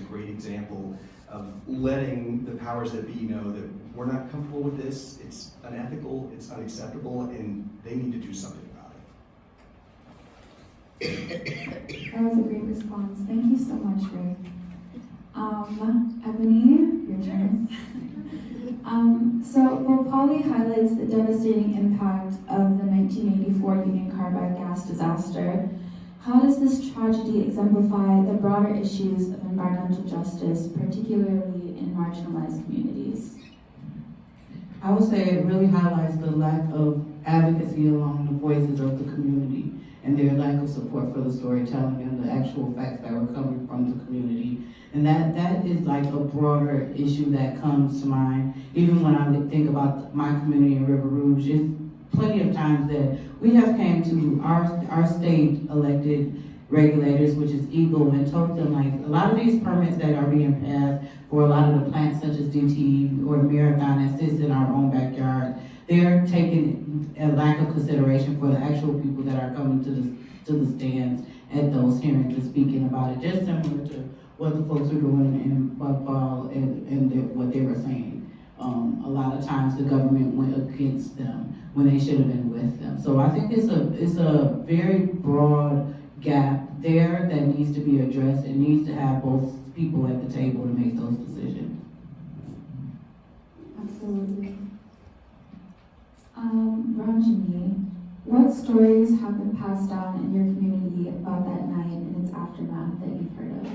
great example of letting the powers that be know that we're not comfortable with this, it's unethical, it's unacceptable, and they need to do something about it. That was a great response. Thank you so much, Ray. Ebony, your turn. So Bhopali highlights the devastating impact of the 1984 Union Carbide gas disaster. How does this tragedy exemplify the broader issues of environmental justice, particularly in marginalized communities? I would say it really highlights the lack of advocacy along the voices of the community and their lack of support for the storytelling and the actual facts that were coming from the community. And that is like a broader issue that comes to mind. Even when I think about my community in River Rouge, it's plenty of times that we have came to our state elected regulators, which is EGLE, and told them like a lot of these permits that are being passed for a lot of the plants such as DT or Marathon that sits in our own backyard, they're taking a lack of consideration for the actual people that are coming to the stands at those hearings and speaking about it, just similar to what the folks are doing in Bhopali and what they were saying. A lot of times the government went against them when they should have been with them. So I think it's a very broad gap there that needs to be addressed and needs to have both people at the table to make those decisions. Absolutely. Ranjani, what stories have been passed down in your community about that night and its aftermath that you've heard of?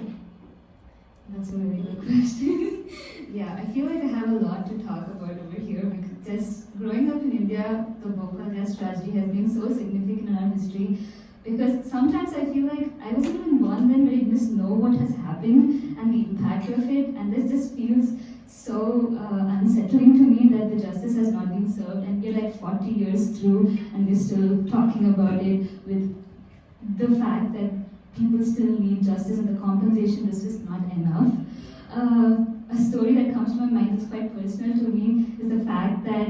That's a really good question. Yeah, I feel like I have a lot to talk about over here because just growing up in India, the Bhopal gas tragedy has been so significant in our history because sometimes I feel like I wasn't even born then, but I just know what has happened and the impact of it, and this just feels so unsettling to me that the justice has not been served, and we're like 40 years through and we're still talking about it with the fact that people still need justice and the compensation is just not enough. A story that comes to my mind that's quite personal to me is the fact that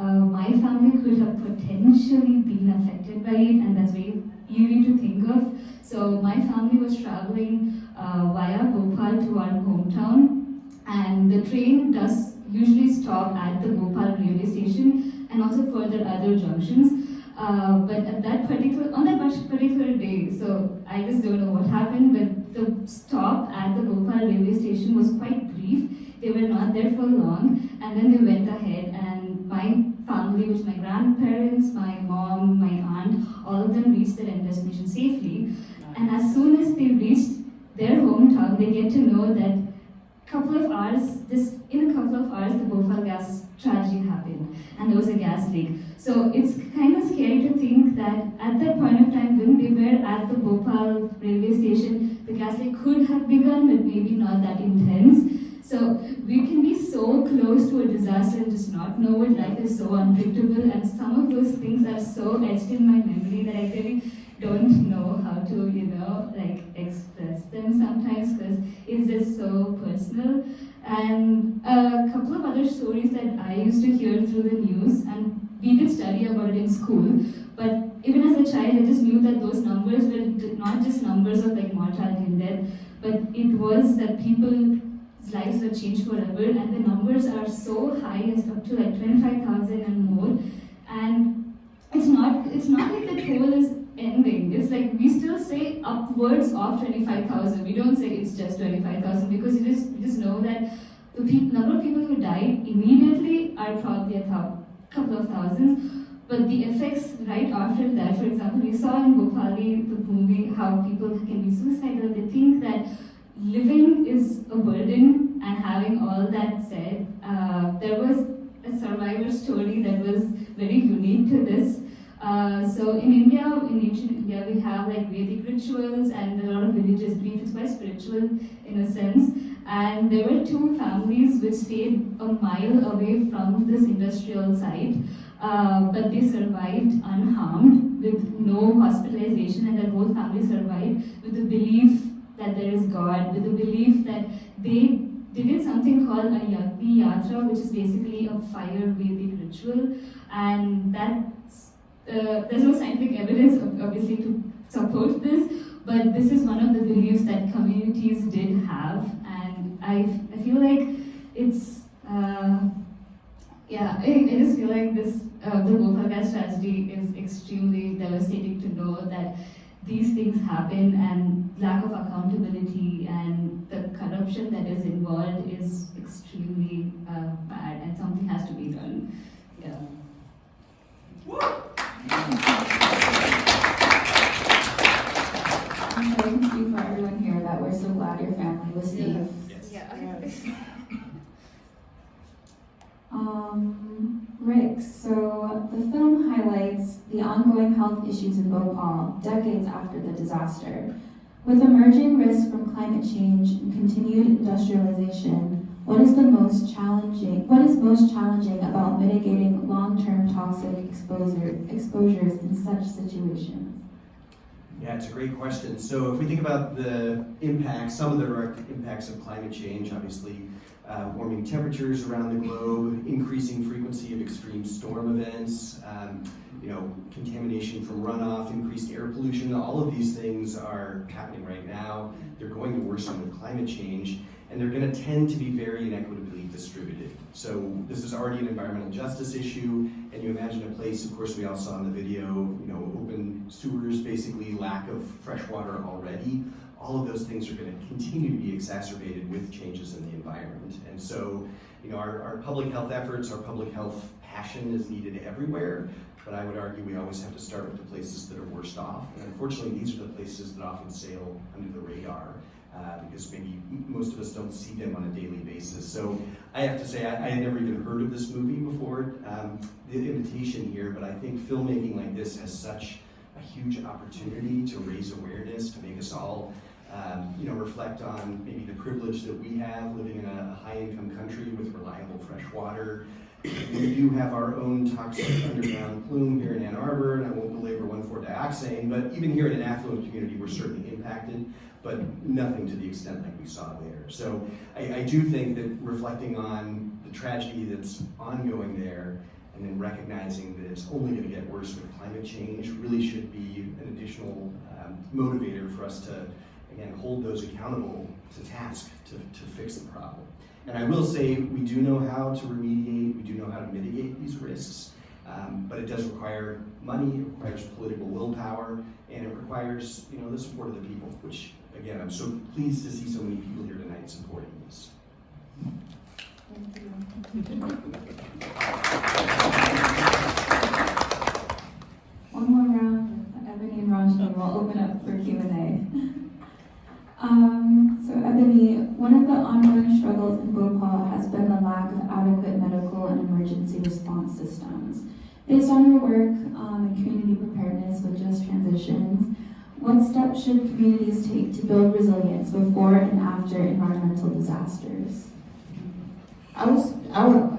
my family could have potentially been affected by it, and that's very eerie to think of. So my family was traveling via Bhopal to our hometown, and the train does usually stop at the Bhopal railway station and also further other junctions. But on that particular day, so I just don't know what happened, but the stop at the Bhopal railway station was quite brief. They were not there for long, and then they went ahead, and my family, which my grandparents, my mom, my aunt, all of them reached their end destination safely. And as soon as they reached their hometown, they get to know that just in a couple of hours, the Bhopal gas tragedy happened, and there was a gas leak. So it's kind of scary to think that at that point of time, when they were at the Bhopal railway station, the gas leak could have begun, but maybe not that intense. So we can be so close to a disaster and just not know it. Life is so unpredictable, and some of those things are so etched in my memory that I really don't know how to, express them sometimes because it's just so personal. And a couple of other stories that I used to hear through the news, and we did study about it in school, but even as a child, I just knew that those numbers were not just numbers of like mortality and death, but it was that people's lives were changed forever, and the numbers are so high as up to like 25,000 and more. And it's not like the toll is ending. It's like we still say upwards of 25,000. We don't say it's just 25,000 because you just know that the number of people who died immediately are probably a couple of thousands. But the effects right after that, for example, we saw in Bhopali, the movie, how people can be suicidal. They think that living is a burden, and having all that said, there was a survivor story that was very unique to this. So in India, in ancient India, we have like Vedic rituals and a lot of religious belief. It's quite spiritual in a sense. And there were two families which stayed a mile away from this industrial site, but they survived unharmed with no hospitalization, and their whole family survived with the belief that there is God, with the belief that they did something called a Yagni Yatra, which is basically a fire Vedic ritual, and that's there's no scientific evidence, obviously, to support this, but this is one of the beliefs that communities did have, and I feel like it's I just feel like this the Bhopal gas tragedy is extremely devastating to know that these things happen, and lack of accountability and the corruption that is involved is extremely bad, and something has to be done. Yeah. I can speak for everyone here that we're so glad your family was safe. Yes. Rick, so the film highlights the ongoing health issues in Bhopal decades after the disaster. With emerging risks from climate change and continued industrialization, what is most challenging about mitigating long-term toxic exposures in such situations? Yeah, it's a great question. So if we think about the impacts, some of the direct impacts of climate change, obviously warming temperatures around the globe, increasing frequency of extreme storm events, contamination from runoff, increased air pollution, all of these things are happening right now. They're going to worsen with climate change, and they're going to tend to be very inequitably distributed. So this is already an environmental justice issue, and you imagine a place, of course, we all saw in the video, open sewers, basically lack of fresh water already. All of those things are going to continue to be exacerbated with changes in the environment. And so, our public health efforts, our public health passion is needed everywhere, but I would argue we always have to start with the places that are worst off. And unfortunately, these are the places that often sail under the radar because maybe most of us don't see them on a daily basis. So I have to say, I had never even heard of this movie before, the invitation here, but I think filmmaking like this has such a huge opportunity to raise awareness, to make us all reflect on maybe the privilege that we have living in a high-income country with reliable fresh water. We do have our own toxic underground plume here in Ann Arbor, and I won't belabor 1,4-dioxane, but even here in an affluent community, we're certainly impacted, but nothing to the extent like we saw there. So I do think that reflecting on the tragedy that's ongoing there, and then recognizing that it's only going to get worse with climate change really should be an additional motivator for us to, again, hold those accountable to task to fix the problem. And I will say we do know how to remediate, we do know how to mitigate these risks, but it does require money, it requires political willpower, and it requires the support of the people, which, again, I'm so pleased to see so many people here tonight supporting this. Thank you. One more round with Ebony and Ranjini. We'll open up for Q&A. So Ebony, one of the ongoing struggles in Bhopal has been the lack of adequate medical and emergency response systems. Based on your work in community preparedness with just transitions, what steps should communities take to build resilience before and after environmental disasters? I would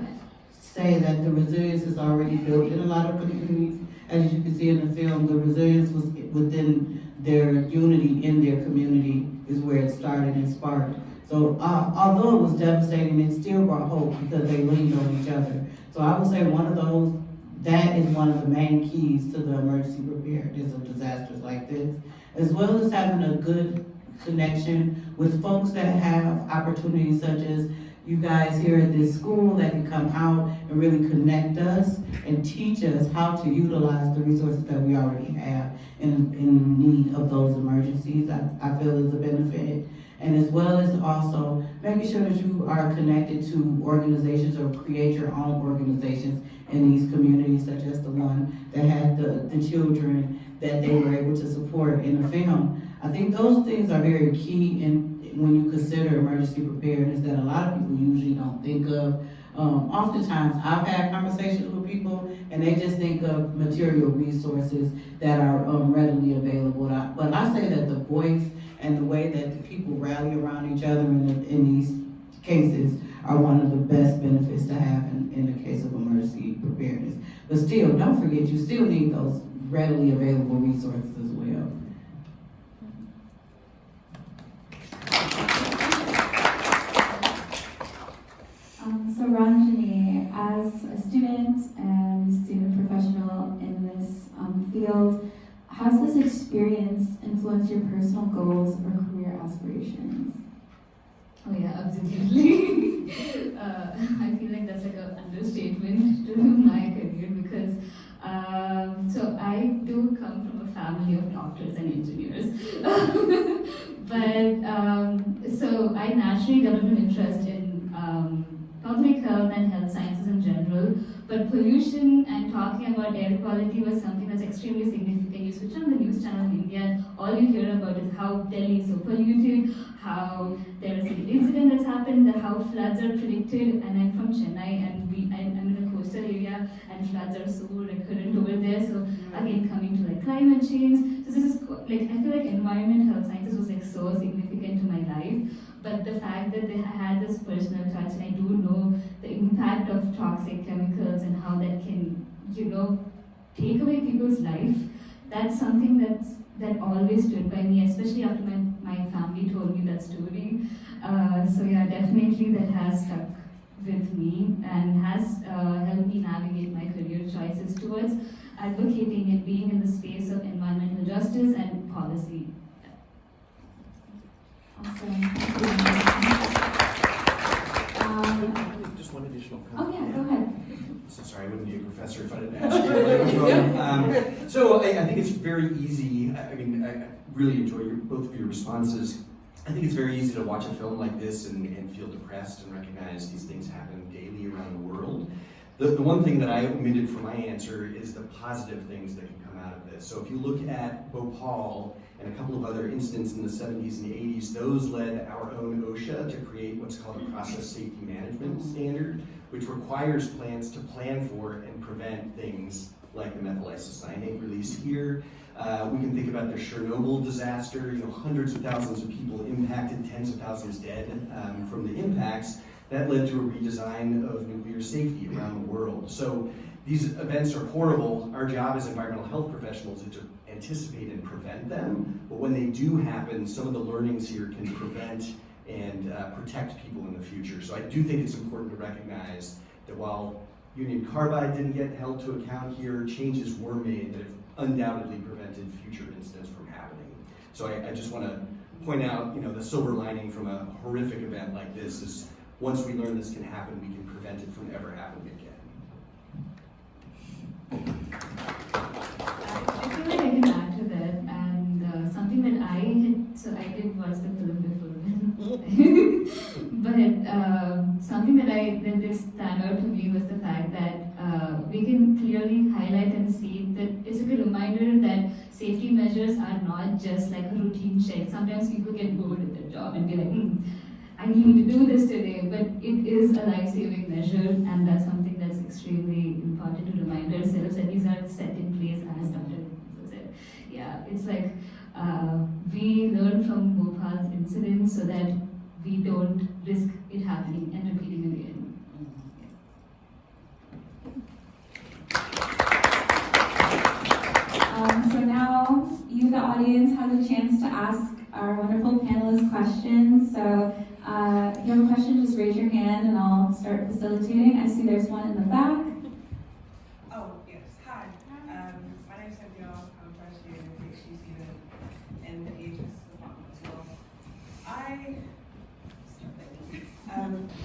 say that the resilience is already built in a lot of communities. As you can see in the film, the resilience was within their unity in their community is where it started and sparked. So although it was devastating, it still brought hope because they leaned on each other. So I would say that is one of the main keys to the emergency preparedness of disasters like this, as well as having a good connection with folks that have opportunities such as you guys here at this school that can come out and really connect us and teach us how to utilize the resources that we already have in need of those emergencies. I feel is a benefit. And as well as also making sure that you are connected to organizations or create your own organizations in these communities, such as the one that had the children that they were able to support in the film. I think those things are very key when you consider emergency preparedness that a lot of people usually don't think of. Oftentimes, I've had conversations with people and they just think of material resources that are readily available. But I say that the voice and the way that the people rally around each other in these cases are one of the best benefits to have in the case of emergency preparedness. But still, don't forget, you still need those readily available resources as well. So Ranjini, as a student and student professional in this field, has this experience influenced your personal goals or career aspirations? Oh yeah, absolutely. I feel like that's like an understatement to my career because so I do come from a family of doctors and engineers. But so I naturally developed an interest in public health and health sciences in general. But pollution and talking about air quality was something that's extremely significant. You switch on the news channel in India, and all you hear about is how Delhi is so polluted, how there is an incident that's happened, how floods are predicted. And I'm from Chennai, and I'm in a coastal area, and floods are so recurrent over there. So again, coming to like climate change. So this is like I feel like environment, health sciences was like so significant to my life. But the fact that I had this personal touch, and I do know the impact of toxic chemicals and how that can, take away people's life, that's something that always stood by me, especially after my family told me that story. So yeah, definitely that has stuck with me and has helped me navigate my career choices towards advocating and being in the space of environmental justice and policy. Awesome. Thank you. Just one additional Oh comment. yeah, go ahead. So sorry, I wouldn't be a professor if I didn't ask you. So I think it's very easy. I really enjoy both of your responses. I think it's very easy to watch a film like this and feel depressed and recognize these things happen daily around the world. The one thing that I omitted from my answer is the positive things that can come out of this. So if you look at Bhopal and a couple of other incidents in the 70s and 80s, those led our own OSHA to create what's called a process safety management standard, which requires plants to plan for and prevent things like the methyl isocyanate release here. We can think about the Chernobyl disaster, hundreds of thousands of people impacted, tens of thousands dead from the impacts. That led to a redesign of nuclear safety around the world. So these events are horrible. Our job as environmental health professionals is to anticipate and prevent them. But when they do happen, some of the learnings here can prevent and protect people in the future. So I do think it's important to recognize that while Union Carbide didn't get held to account here, changes were made that have undoubtedly prevented future incidents from happening. So I just want to point out, the silver lining from a horrific event like this is once we learn this can happen, we can prevent it from ever happening again. I feel like I can add to that, and something that I did watch the film before, but something that did stand out to me was the fact that we can clearly highlight and see that it's a good reminder that safety measures are not just like a routine check. Sometimes people get bored at their job and be like, I need to do this today, but it is a life-saving measure, and that's something that's extremely important to remind ourselves that these are set in place as Dr. said. Yeah, it's like we learn from Bhopal's incident so that we don't risk it happening and repeating again. So now you, the audience, have a chance to ask our wonderful panelists questions. So if you have a question, just raise your hand and I'll start facilitating. I see there's one in the back. Oh, yes. Hi. My name is Cynthia. I'm first year PhD student in the EHS department as well.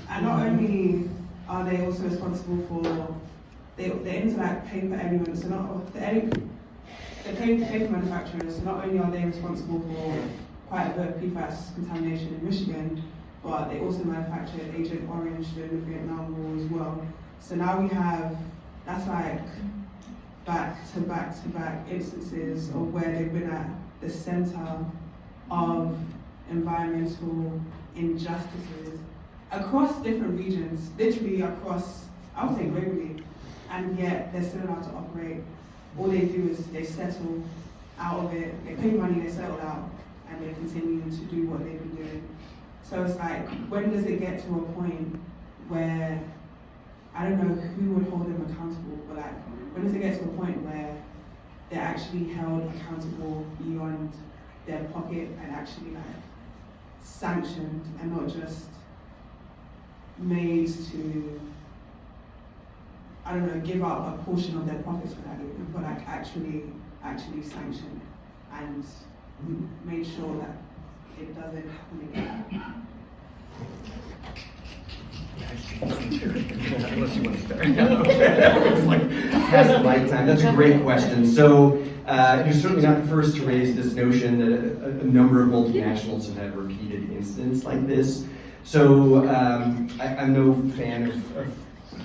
And not only are they also responsible for, they're into like paper everyone, so not the paper manufacturers, so not only are they responsible for quite a bit of PFAS contamination in Michigan, but they also manufactured Agent Orange during the Vietnam War as well. So now we have, that's like back to back to back instances of where they've been at the center of environmental injustices across different regions, literally across, I would say globally, and yet they're still allowed to operate. All they do is they settle out of it, they pay money, they settle out, and they continue to do what they've been doing. So it's like, when does it get to a point where, I don't know who would hold them accountable, but like, when does it get to a point where they're actually held accountable beyond their pocket and actually like sanctioned and not just made to, I I don't know, give up a portion of their profits for that, but like actually sanction it and make sure that it doesn't happen again. Unless you want to start. It's like past the light time. That's a great question. So you're certainly not the first to raise this notion that a number of multinationals have had repeated incidents like this. So I'm no fan of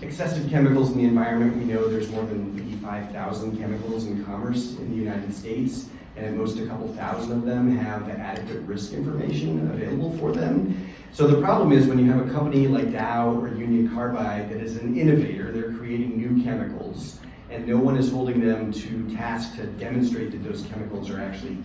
excessive chemicals in the environment. We know there's more than 85,000 chemicals in commerce in the United States, and at most a couple thousand of them have adequate risk information available for them. So the problem is when you have a company like Dow or Union Carbide that is an innovator, they're creating new chemicals, and no one is holding them to task to demonstrate that those chemicals are actually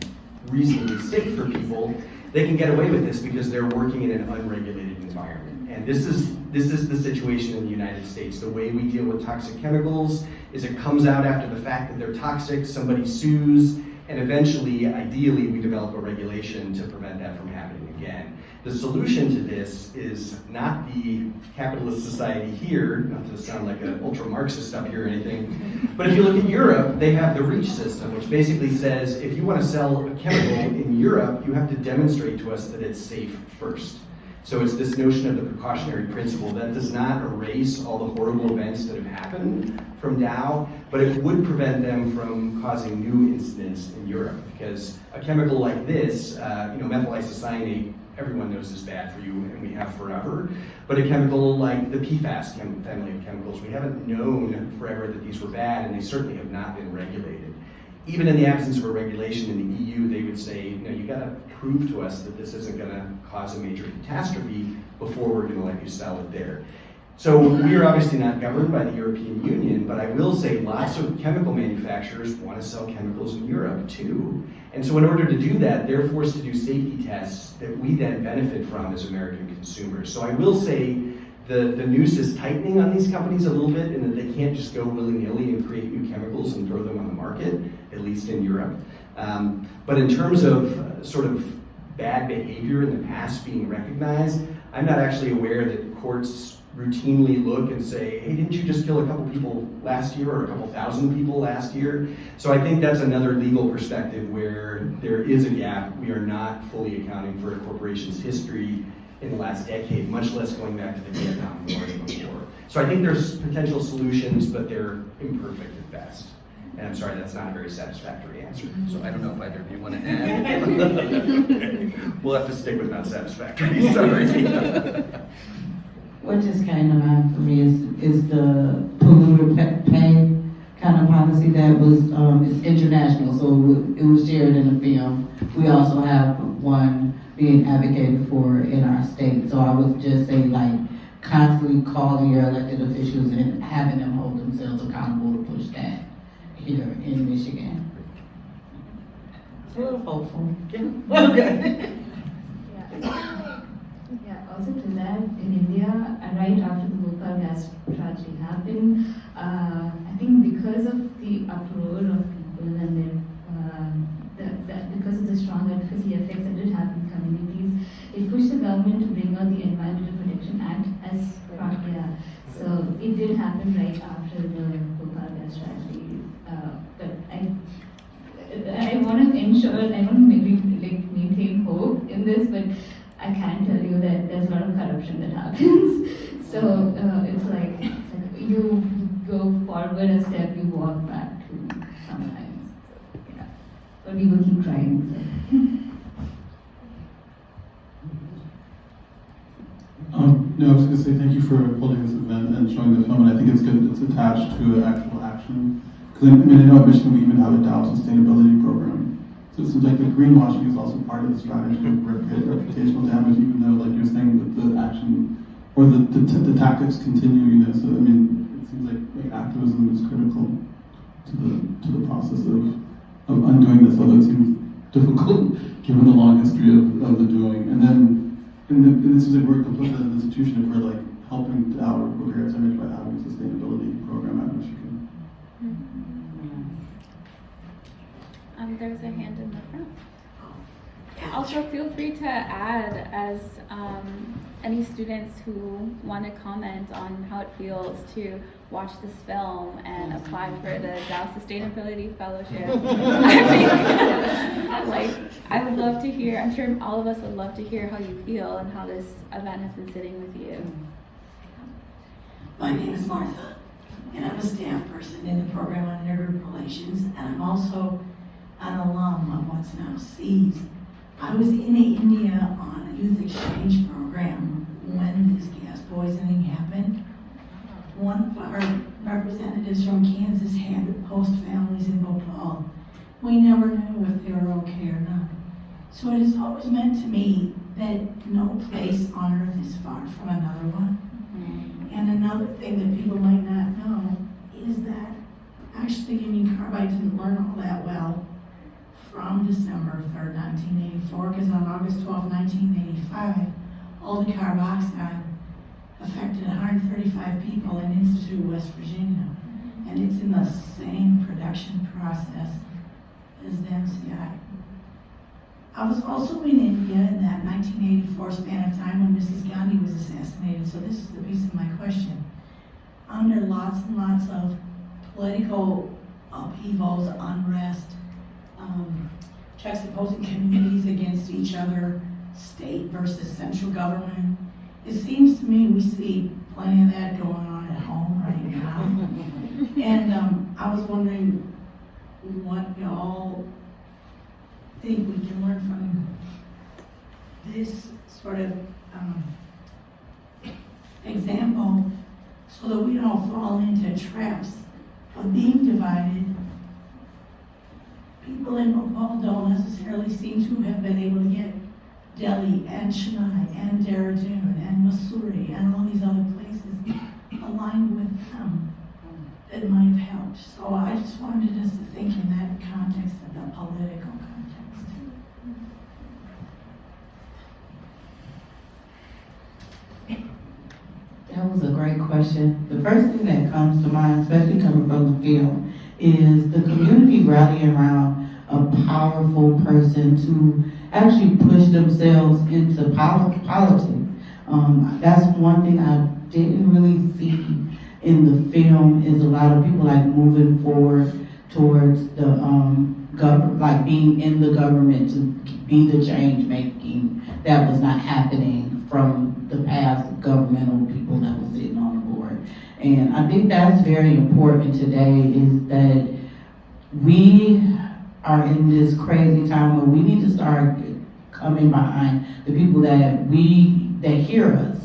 reasonably safe for people, they can get away with this because they're working in an unregulated environment. And this is the situation in the United States. The way we deal with toxic chemicals is it comes out after the fact that they're toxic, somebody sues, and eventually, ideally, we develop a regulation to prevent that from happening again. The solution to this is not the capitalist society here, not to sound like an ultra-Marxist up here or anything, but if you look at Europe, they have the REACH system, which basically says if you want to sell a chemical in Europe, you have to demonstrate to us that it's safe first. So it's this notion of the precautionary principle that does not erase all the horrible events that have happened from Dow, but it would prevent them from causing new incidents in Europe. Because a chemical like this, methyl isocyanate, everyone knows is bad for you, and we have forever. But a chemical like the PFAS family of chemicals, we haven't known forever that these were bad, and they certainly have not been regulated. Even in the absence of a regulation in the EU, they would say, you got to prove to us that this isn't going to cause a major catastrophe before we're going to let you sell it there. So we are obviously not governed by the European Union, but I will say lots of chemical manufacturers want to sell chemicals in Europe too. And so in order to do that, they're forced to do safety tests that we then benefit from as American consumers. So I will say the noose is tightening on these companies a little bit in that they can't just go willy-nilly and create new chemicals and throw them on the market, at least in Europe. But in terms of sort of bad behavior in the past being recognized, I'm not actually aware that courts routinely look and say, hey, didn't you just kill a couple people last year or a couple thousand people last year? So I think that's another legal perspective where there is a gap. We are not fully accounting for a corporation's history in the last decade, much less going back to the Vietnam War and before. So I think there's potential solutions, but they're imperfect at best. And I'm sorry, that's not a very satisfactory answer. So I don't know if either of you want to add. We'll have to stick with not satisfactory, sorry. What just came to mind for me is the polluter pay kind of policy that was, it's international, so it was shared in a film. We also have one being advocated for in our state. So I would just say, constantly calling your elected officials and having them hold themselves accountable to push that here in Michigan. It's a little hopeful. Okay. Yeah, also to that, in India, right after the Bhopali gas tragedy happened, I think because of the uproar of people and because of the strong advocacy effects that it had in communities, it pushed the government to bring out the Environmental Protection Act as part of it. So it did happen right after the Bhopali gas tragedy. But I want to maybe maintain hope in this, but I can tell you that there's a lot of corruption that happens. So it's like you go forward a step, you walk back two sometimes. So, yeah. But we will keep trying. So. No, I was going to say thank you for holding this event and showing the film, and I think it's good it's attached to actual action. Because I know at Michigan we even have a Dow sustainability program. So it seems like the greenwashing is also part of the strategy of reputational damage, even though, like you're saying, that the action or the tactics continue. So it seems like activism is critical to the process of undoing this. Although it seems difficult given the long history of the doing. And it seems like we're complicit as an institution if we're helping Dow repair its image by having a sustainability program at Michigan. There's a hand in the front. Also, feel free to add as any students who want to comment on how it feels to watch this film and apply for the Dow Sustainability Fellowship. I would love to hear, I'm sure all of us would love to hear how you feel and how this event has been sitting with you. My name is Martha, and I'm a staff person in the program on intergroup relations, and I'm also an alum of what's now SEAS. I was in India on a youth exchange program when this gas poisoning happened. One of our representatives from Kansas had to host families in Bhopal. We never knew if they were okay or not. So it has always meant to me that no place on earth is far from another one. And another thing that people might not know is that actually Union Carbide didn't learn all that well from December 3rd, 1984, because on August 12, 1985, all the carboxide affected 135 people in Institute, West Virginia. And it's in the same production process as the MCI. I was also in India in that 1984 span of time when Mrs. Gandhi was assassinated, so this is the piece of my question. Under lots and lots of political upheavals, unrest, juxtaposing communities against each other, state versus central government, it seems to me we see plenty of that going on at home right now. And I was wondering what y'all think we can learn from this sort of example so that we don't fall into traps of being divided. People in Bhopal don't necessarily seem to have been able to get Delhi and Chennai and Dehradun and Mussoorie and all these other places aligned with them that might have helped. So I just wanted us to think in that context of the political context. That was a great question. The first thing that comes to mind, especially coming from the film, is the community rallying around a powerful person to actually push themselves into politics. That's one thing I didn't really see in the film is a lot of people like moving forward towards the government, like being in the government to be the change making that was not happening from the past governmental people that was sitting on the board. And I think that's very important today is that we are in this crazy time where we need to start coming behind the people that hear us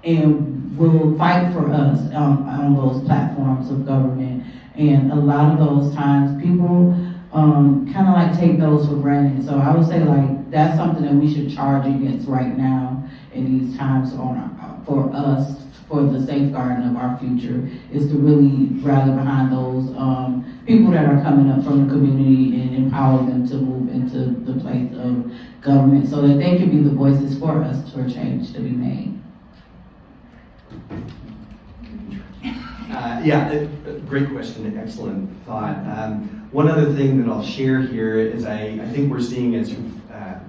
and will fight for us on those platforms of government. And a lot of those times people kind of like take those for granted. So I would say like that's something that we should charge against right now in these times for us, for the safeguarding of our future, is to really rally behind those people that are coming up from the community and empower them to move into the place of government so that they can be the voices for us for change to be made. Great question, excellent thought. One other thing that I'll share here is I think we're seeing, as you've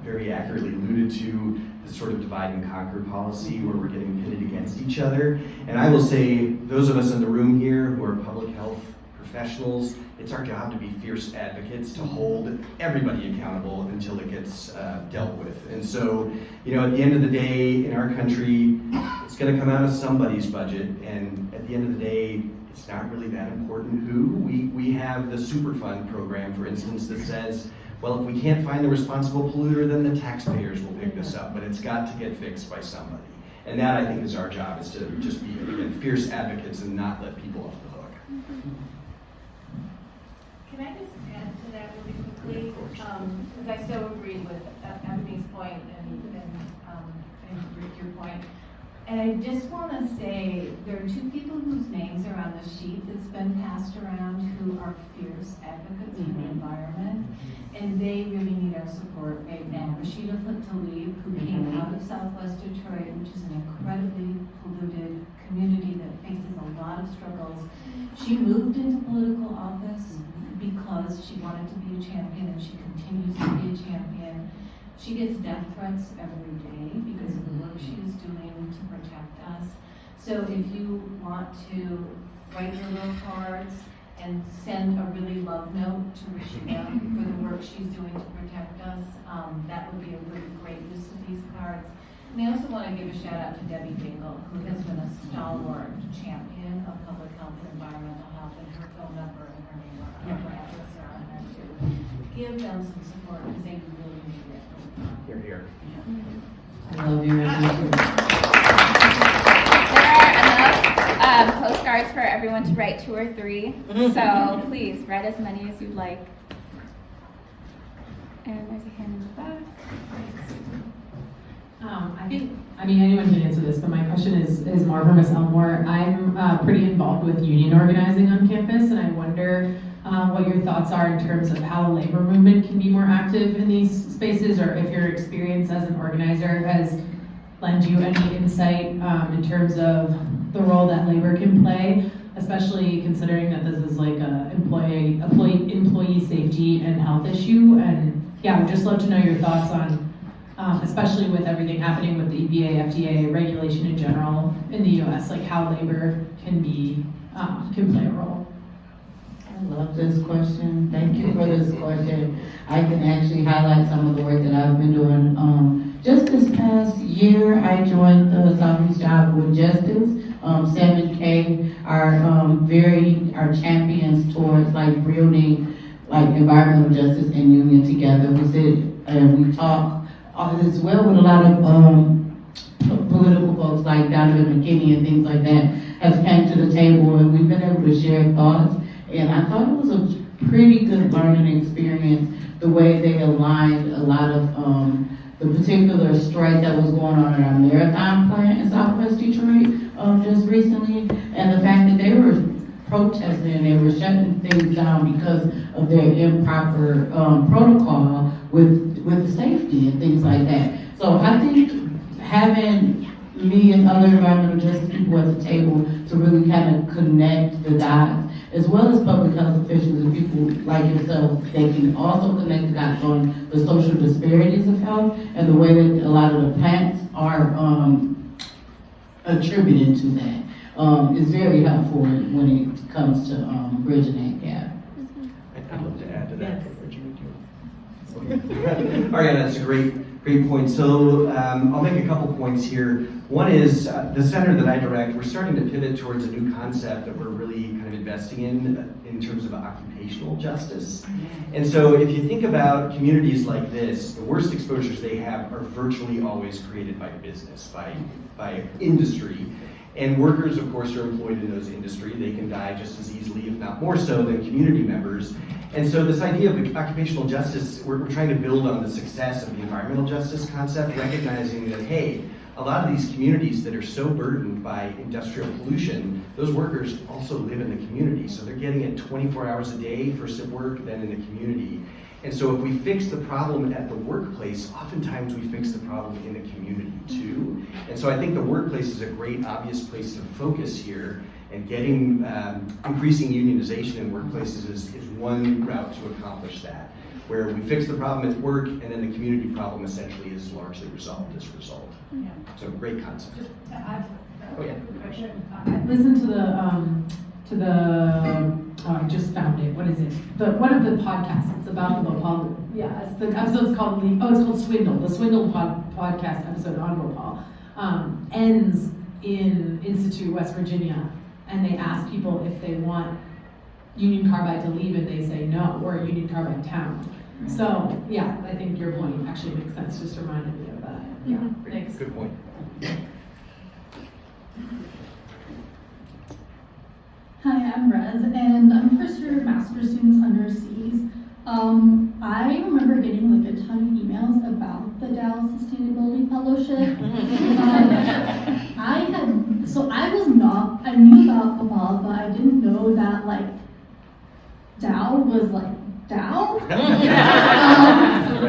very accurately alluded to, this sort of divide and conquer policy where we're getting pitted against each other. And I will say, those of us in the room here who are public health professionals, it's our job to be fierce advocates to hold everybody accountable until it gets dealt with. And so, at the end of the day, in our country, it's going to come out of somebody's budget. And at the end of the day, it's not really that important who. We have the Superfund program, for instance, that says, well, if we can't find the responsible polluter, then the taxpayers will pick this up, but it's got to get fixed by somebody. And that, I think, is our job, is to just be, again, fierce advocates and not let people off the hook. Can I just add to that really quickly? Because I so agree with Ebony's point and your point. And I just want to say there are two people whose names are on the sheet that's been passed around who are fierce advocates for the environment, and they really need our support right now. Rashida Tlaib, who came out of Southwest Detroit, which is an incredibly polluted community that faces a lot of struggles. She moved into political office because she wanted to be a champion, and she continues to be a champion. She gets death threats every day because of the work she is doing to protect us. So if you want to write her little cards and send a really love note to Rashida for the work she's doing to protect us. That would be a really great use of these cards. And I also want to give a shout out to Debbie Dingle, who has been a stalwart champion of public health and environmental health, and her phone number and her name are address are on there too. Give them some support because they really need it. Here, here. I love you. There are enough postcards for everyone to write 2 or 3. So please write as many as you'd like. And there's a hand in the back. I mean, anyone can answer this, but my question is more for Ms. Elmore. I'm pretty involved with union organizing on campus, and I wonder what your thoughts are in terms of how the labor movement can be more active in these spaces, or if your experience as an organizer has lent you any insight in terms of the role that labor can play, especially considering that this is like a employee safety and health issue. And yeah, I'd just love to know your thoughts on especially with everything happening with the EPA, FDA, regulation in general in the U.S., like how labor can play a role. I love this question. Thank you for this question. I can actually highlight some of the work that I've been doing. Just this past year, I joined the Southeast Job with Justice. Sam and Kay are champions towards like building like environmental justice and union together. We sit and we talk as well with a lot of political folks like Donovan McKinney and things like that have came to the table, and we've been able to share thoughts. And I thought it was a pretty good learning experience, the way they aligned a lot of the particular strike that was going on at our Marathon plant in Southwest Detroit just recently, and the fact that they were protesting and they were shutting things down because of their improper protocol with safety and things like that. So I think having me and other environmental justice people at the table to really kind of connect the dots, as well as public health officials and people like yourself, they can also connect the dots on the social disparities of health and the way that a lot of the plants are attributed to that. Is very helpful when it comes to bridging that gap. I'd love to add to that. Ariana, that's a great point. So I'll make a couple points here. One is the center that I direct, we're starting to pivot towards a new concept that we're really kind of investing in terms of occupational justice. And so if you think about communities like this, the worst exposures they have are virtually always created by business, by industry. And workers, of course, are employed in those industries. They can die just as easily, if not more so, than community members. And so this idea of occupational justice, we're trying to build on the success of the environmental justice concept, recognizing that, hey, a lot of these communities that are so burdened by industrial pollution, those workers also live in the community. So they're getting it 24 hours a day for SIP work, then in the community. And so if we fix the problem at the workplace, oftentimes we fix the problem in the community too. And so I think the workplace is a great, obvious place to focus here, and getting increasing unionization in workplaces is one route to accomplish that, where we fix the problem at work and then the community problem essentially is largely resolved as a result. Yeah. So great concept. Just to add Oh, yeah. question. Listen to the I just found it. What is it? One of the podcasts. It's about the Bhopal. Yeah, the episode's called it's called Swindle. The Swindle podcast episode on Bhopal ends in Institute, West Virginia, and they ask people if they want Union Carbide to leave, and they say no, or Union Carbide town. So yeah, I think your point actually makes sense. Just reminded me of that. Yeah, thanks. Good point. Hi, I'm Rez, and I'm a first-year master's student under C's. I remember getting like a ton of emails about the Dow Sustainability Fellowship. I knew about Bhopal, but I didn't know that like Dow was like Dow.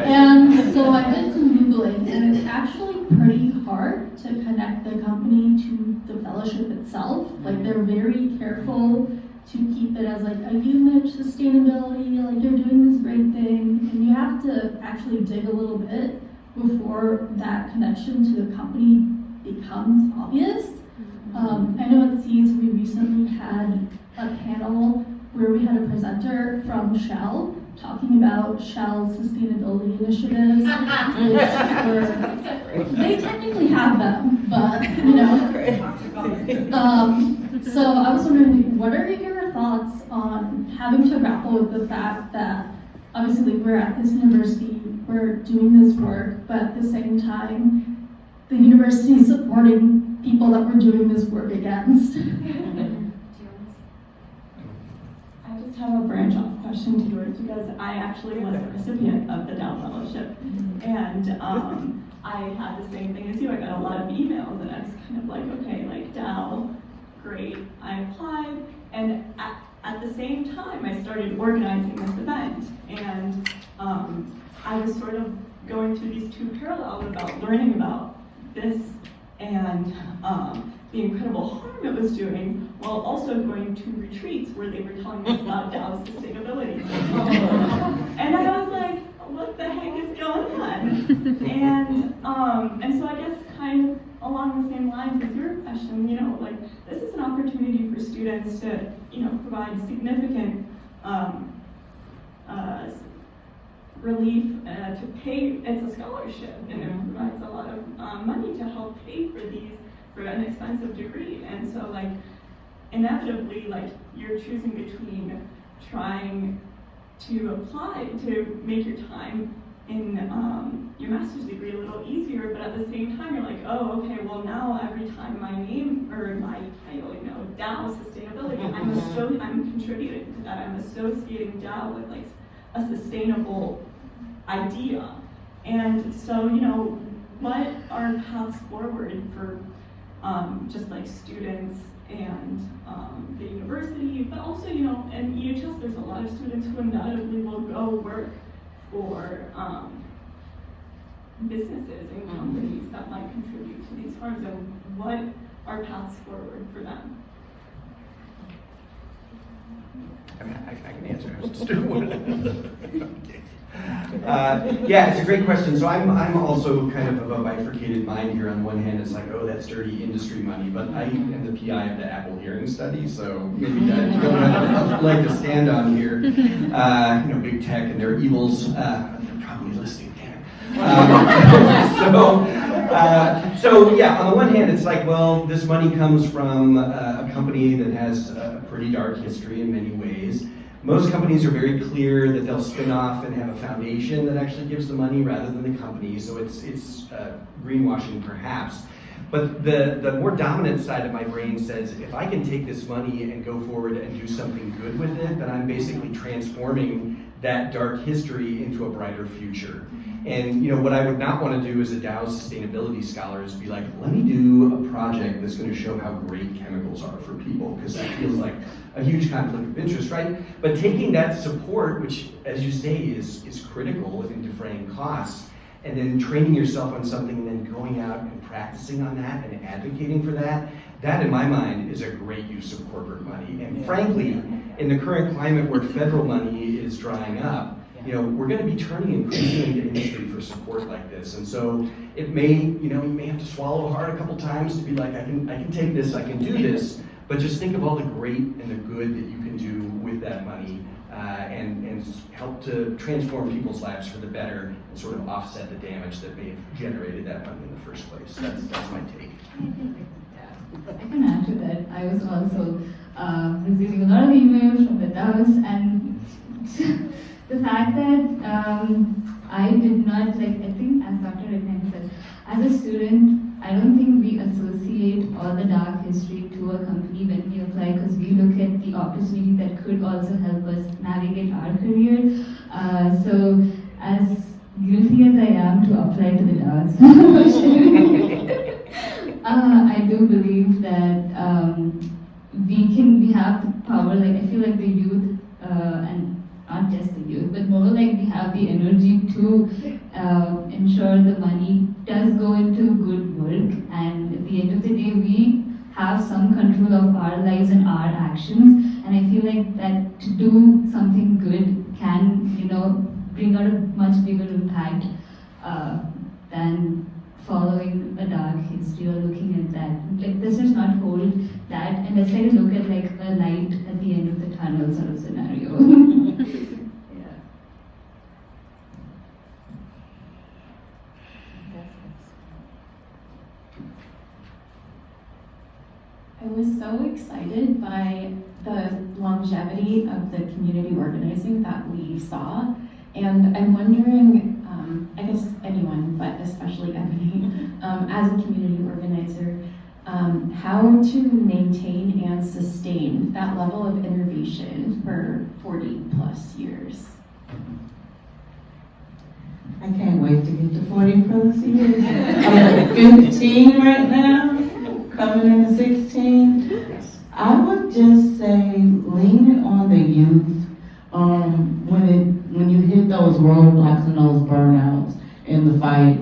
And so I did some Googling, and it's actually pretty hard to connect the company to the fellowship itself. Like they're very careful to keep it as like a unit sustainability, like you're doing this great thing, and you have to actually dig a little bit before that connection to the company becomes obvious. I know at Seeds we recently had a panel where we had a presenter from Shell talking about Shell's sustainability initiatives, which were, they technically have them, but, you know. So I was wondering, what are your thoughts on having to grapple with the fact that obviously we're at this university, we're doing this work, but at the same time, the university is supporting people that we're doing this work against? I just have a branch off question to yours because I actually was a recipient of the Dow Fellowship. And I had the same thing as you. I got a lot of emails and I was kind of like, okay, like Dow, great. I applied. And at the same time, I started organizing this event. And I was sort of going through these two parallels about learning about this and the incredible harm it was doing, while also going to retreats where they were telling us about Dow's sustainability. And I was like, what the heck is going on? And so I guess kind of along the same lines as your question, you know, like this is an opportunity for students to, you know, provide significant relief to pay. It's a scholarship, and it provides a lot of money to help pay for an expensive degree. And so, like, inevitably, like, you're choosing between trying to apply to make your time in your master's degree a little easier, but at the same time, you're like, oh, okay, well, now every time my name or my title, you know, Dow Sustainability, I'm contributing to that. I'm associating Dow with like a sustainable idea. And so, you know, what are paths forward for just like students and the university, but also, you know, in EHS, there's a lot of students who undoubtedly will go work for businesses and companies that might contribute to these harms, and what are paths forward for them? I mean, I can answer. I was just doing one. Yeah, it's a great question. So I'm also kind of a bifurcated mind here. On one hand, it's like, oh, that's dirty industry money, but I am the PI of the Apple hearing study, so maybe I don't have leg to stand on here. You know, big tech and their evils. They're probably listening there. So yeah, on the one hand, it's like, well, this money comes from a company that has a pretty dark history in many ways. Most companies are very clear that they'll spin off and have a foundation that actually gives the money rather than the company, so it's greenwashing perhaps. But the more dominant side of my brain says, if I can take this money and go forward and do something good with it, then I'm basically transforming that dark history into a brighter future. And you know what I would not want to do as a Dow sustainability scholar is be like, let me do a project that's going to show how great chemicals are for people, because that feels like a huge conflict of interest, right? But taking that support, which as you say is critical in defraying costs, and then training yourself on something and then going out and practicing on that and advocating for that, that in my mind is a great use of corporate money. And frankly, in the current climate where federal money is drying up, you know, we're going to be turning increasingly to industry for support like this. And so it may, you know, you may have to swallow hard a couple times to be like, I can take this, I can do this, but just think of all the great and the good that you can do with that money and help to transform people's lives for the better and sort of offset the damage that may have generated that money in the first place. That's my take. I can add to that. I was also receiving a lot of emails from the Dows, and the fact that I did not, like, I think as Dr. Redman said, as a student, I don't think we associate all the dark history to a company when we apply, because we look at the opportunity that could also help us navigate our career. So as guilty as I am to apply to the Dows, I do believe that we have the power. Like, I feel like the youth, and not just the youth, but more like we have the energy to ensure the money does go into good work, and at the end of the day, we have some control of our lives and our actions. And I feel like that to do something good can, you know, bring out a much bigger impact than following a dark history or looking at that. Like, this does not hold that, and let's try to look at like a light at the end of the tunnel sort of scenario. Yeah. I was so excited by the longevity of the community organizing that we saw. And I'm wondering, I guess anyone, but especially Ebony, as a community organizer, how to maintain and sustain that level of innovation for 40 plus years. I can't wait to get to 40 plus years. I'm at 15 right now, coming into 16. I would just say leaning on the youth when you hit those roadblocks and those burnouts in the fight.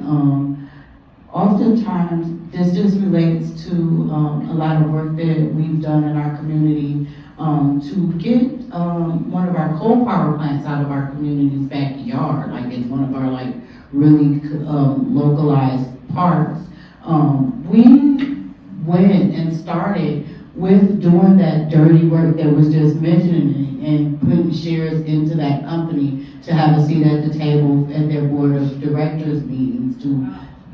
Oftentimes, this just relates to a lot of work that we've done in our community to get one of our coal power plants out of our community's backyard, like it's one of our like really localized parks. We went and started with doing that dirty work that was just mentioning and putting shares into that company to have a seat at the table at their board of directors meetings, to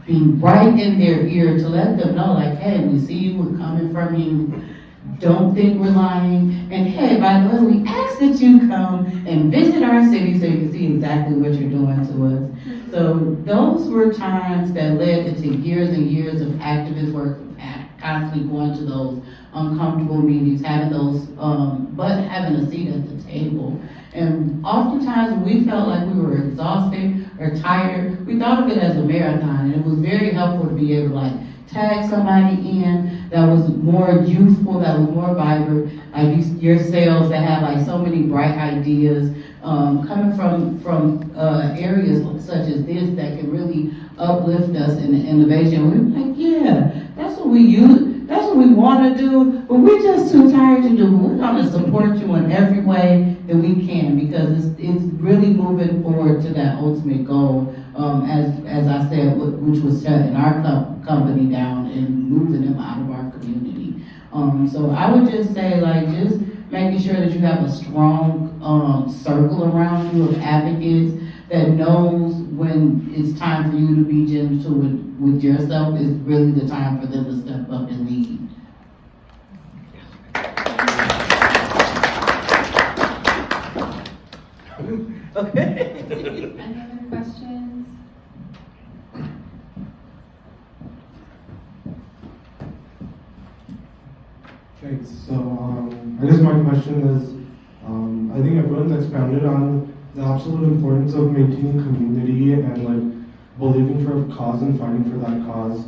be right in their ear, to let them know like, hey, we see you, we're coming from you, don't think we're lying, and hey, by the way, we ask that you come and visit our city so you can see exactly what you're doing to us. So those were times that led into years and years of activist work, constantly going to those uncomfortable meetings, having those, but having a seat at the table. And oftentimes when we felt like we were exhausted or tired, we thought of it as a marathon, and it was very helpful to be able to like tag somebody in that was more youthful, that was more vibrant, like yourselves that have like so many bright ideas, coming from areas such as this that can really uplift us in innovation. We're like, yeah, that's what we use, that's what we want to do, but we're just too tired to do. We're going to support you in every way that we can, because it's really moving forward to that ultimate goal, as I said, which was shutting our company down and moving them out of our community. So I would just say, like, just making sure that you have a strong circle around you of advocates that knows when it's time for you to be gentle with yourself is really the time for them to step up and lead. Okay. Any other questions? Okay, so I guess my question is, I think everyone's expounded on the absolute importance of maintaining community and like believing for a cause and fighting for that cause.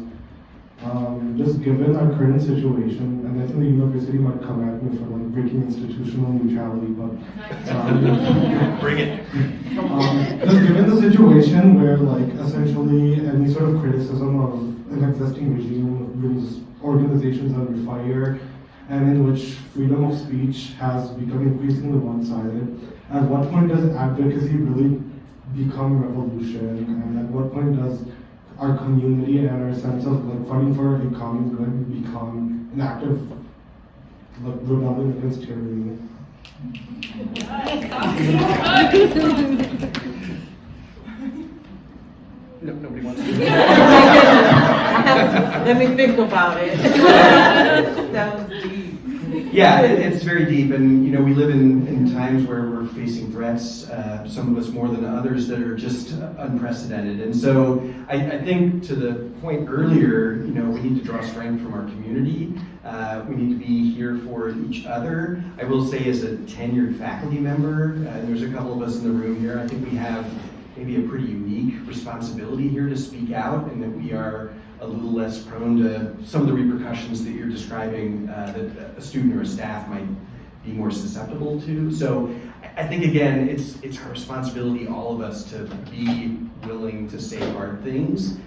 Just given our current situation, and I think the university might come at me for like breaking institutional neutrality, but bring it. Just given the situation where like essentially any sort of criticism of an existing regime brings organizations under fire, and in which freedom of speech has become increasingly one-sided, at what point does advocacy really become revolution, and at what point does our community and our sense of like fighting for a common good become an active like rebellion against tyranny? No, nobody wants to. Let me think about it. That was deep. Yeah, it's very deep, and you know, we live in times where we're facing threats, some of us more than others, that are just unprecedented. And so I think to the point earlier, you know, we need to draw strength from our community. We need to be here for each other. I will say, as a tenured faculty member, and there's a couple of us in the room here, I think we have maybe a pretty unique responsibility here to speak out, and that we are a little less prone to some of the repercussions that you're describing, that a student or a staff might be more susceptible to. So I think, again, it's our responsibility, all of us, to be willing to say hard things,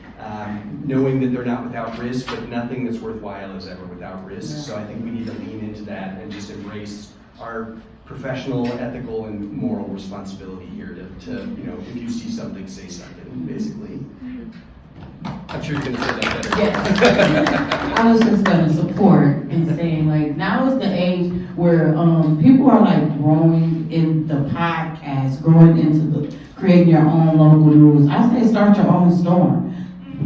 knowing that they're not without risk, but nothing that's worthwhile is ever without risk. So I think we need to lean into that and just embrace our professional, ethical, and moral responsibility here to you know, if you see something, say something, basically. I'm sure you're going to say that better. Yes. I was just gonna support and saying like now is the age where people are like growing in the podcast, growing into the creating your own local news. I say start your own storm.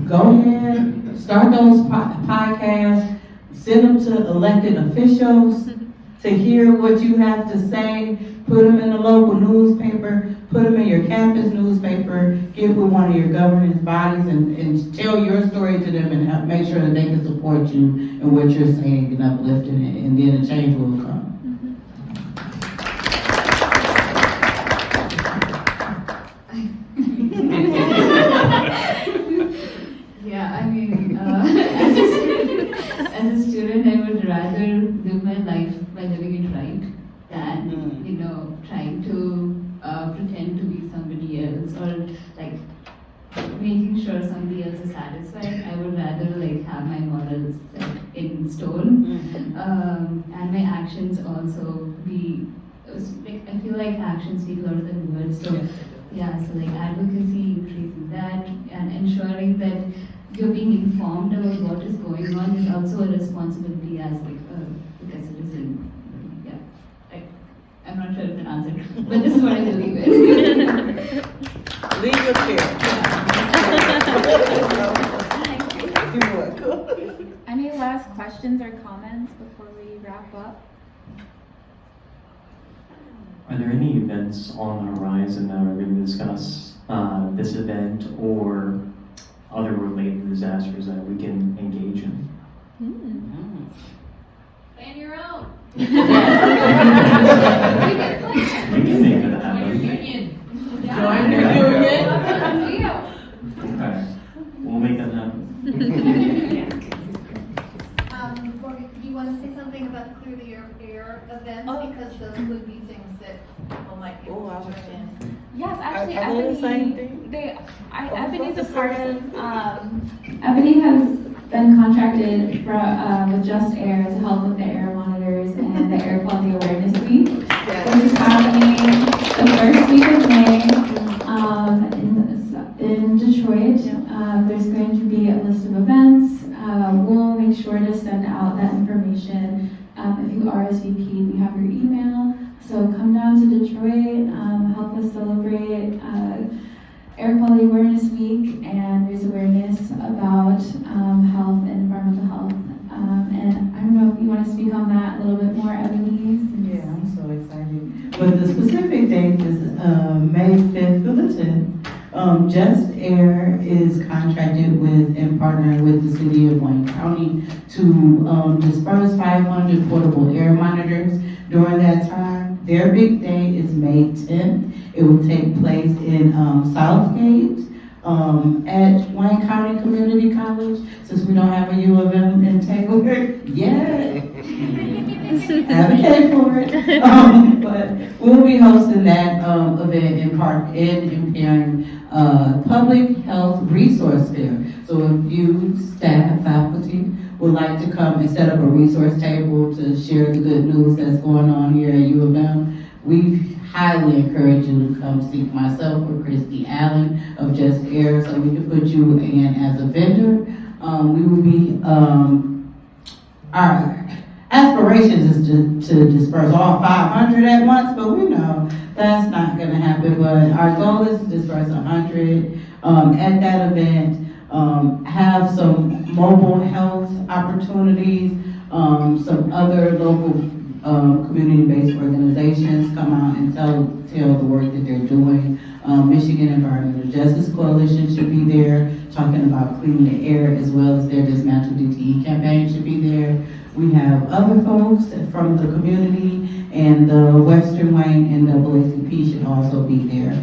Go ahead, start those podcasts, send them to elected officials to hear what you have to say. Put them in the local newspaper, put them in your campus newspaper, get with one of your governance bodies and tell your story to them and help make sure that they can support you in what you're saying and uplifting it, and then a change will come. Yeah, I mean, as a student, I would rather live my life by living it right than, you know, trying to pretend to be somebody else or like making sure somebody else is satisfied. I would rather like have my morals like in stone, and my actions also be like I feel like actions speak louder than words. So yeah, so like advocacy, increasing that, and ensuring that you're being informed about what is going on is also a responsibility as like a citizen. Yeah, I'm not sure if that answered, but this is what I believe in. Leave us here. Any last questions or comments before we wrap up? Are there any events on the horizon that are going to discuss this event or other related disasters that we can engage in? Plan your own. We can make that happen. Join your union. Okay, we'll make that happen. Do you want to say something about the Clear the Air events? Because those would be things that people might be able to join in. Yes, actually, I mean the same Ebony's a part of. Ebony has been contracted with Just Air to help with the air monitors and the Air Quality Awareness Week, which is happening the first week of May in Detroit. There's going to be a list of events. We'll make sure to send out that information. If you RSVP, we have your email. So come down to Detroit, help us celebrate Air Quality Awareness Week and raise awareness about health and environmental health. And I don't know if you want to speak on that a little bit more, Ebony. Yeah, I'm so excited. But the specific date is May 5th through the 10th. Just Air is contracted with and partnering with the city of Wayne County to disperse 500 portable air monitors during that time. Their big day is May 10th. It will take place in Southgate at Wayne County Community College. Since we don't have a U of M in Taylor yet, advocate for it. But we'll be hosting that event in impairing public health resource fair. So if you, staff, faculty, would like to come and set up a resource table to share the good news that's going on here at U of M, we highly encourage you to come see myself or Christy Allen of Just Air so we can put you in as a vendor. We will be, our aspirations is to disperse all 500 at once, but we know that's not going to happen. But our goal is to disperse 100 at that event. Have some mobile health opportunities, some other local community-based organizations come out and tell the work that they're doing. Michigan Environmental Justice Coalition should be there, talking about cleaning the air, as well as their Dismantle DTE campaign should be there. We have other folks from the community, and the Western Wayne NAACP should also be there,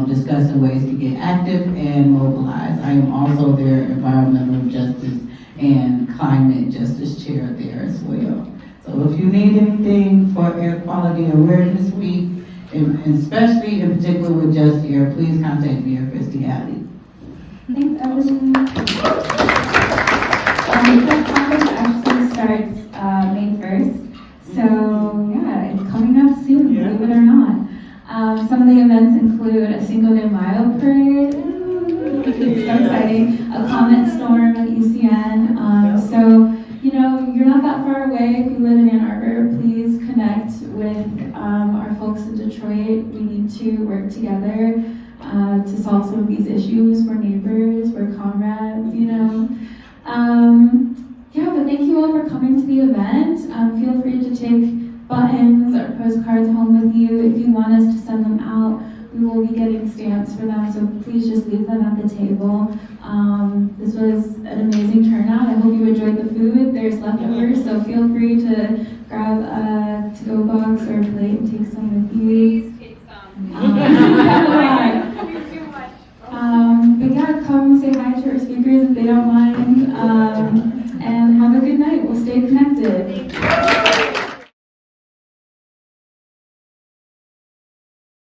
discussing ways to get active and mobilize. I am also their Environmental Justice and Climate Justice Chair there as well. So if you need anything for Air Quality Awareness Week, and especially in particular with Just Air, please contact me or Christy Alley. Thanks, Ebony. This conference actually starts May 1st. So yeah, it's coming up soon, believe it or not. Some of the events include a Cinco de Mayo parade. It's so exciting. A comment storm at UCN. So, you know, you're not that far away. If you live in Ann Arbor, please connect with our folks in Detroit. We need to work together to solve some of these issues. We're neighbors, we're comrades, you know. Yeah, but thank you all for coming to the event. Feel free to take buttons or postcards home with you. If you want us to send them out, we will be getting stamps for them, so please just leave them at the table. This was an amazing turnout. I hope you enjoyed the food. There's leftovers, so feel free to grab a to-go box or a plate and take some with you. Please take some.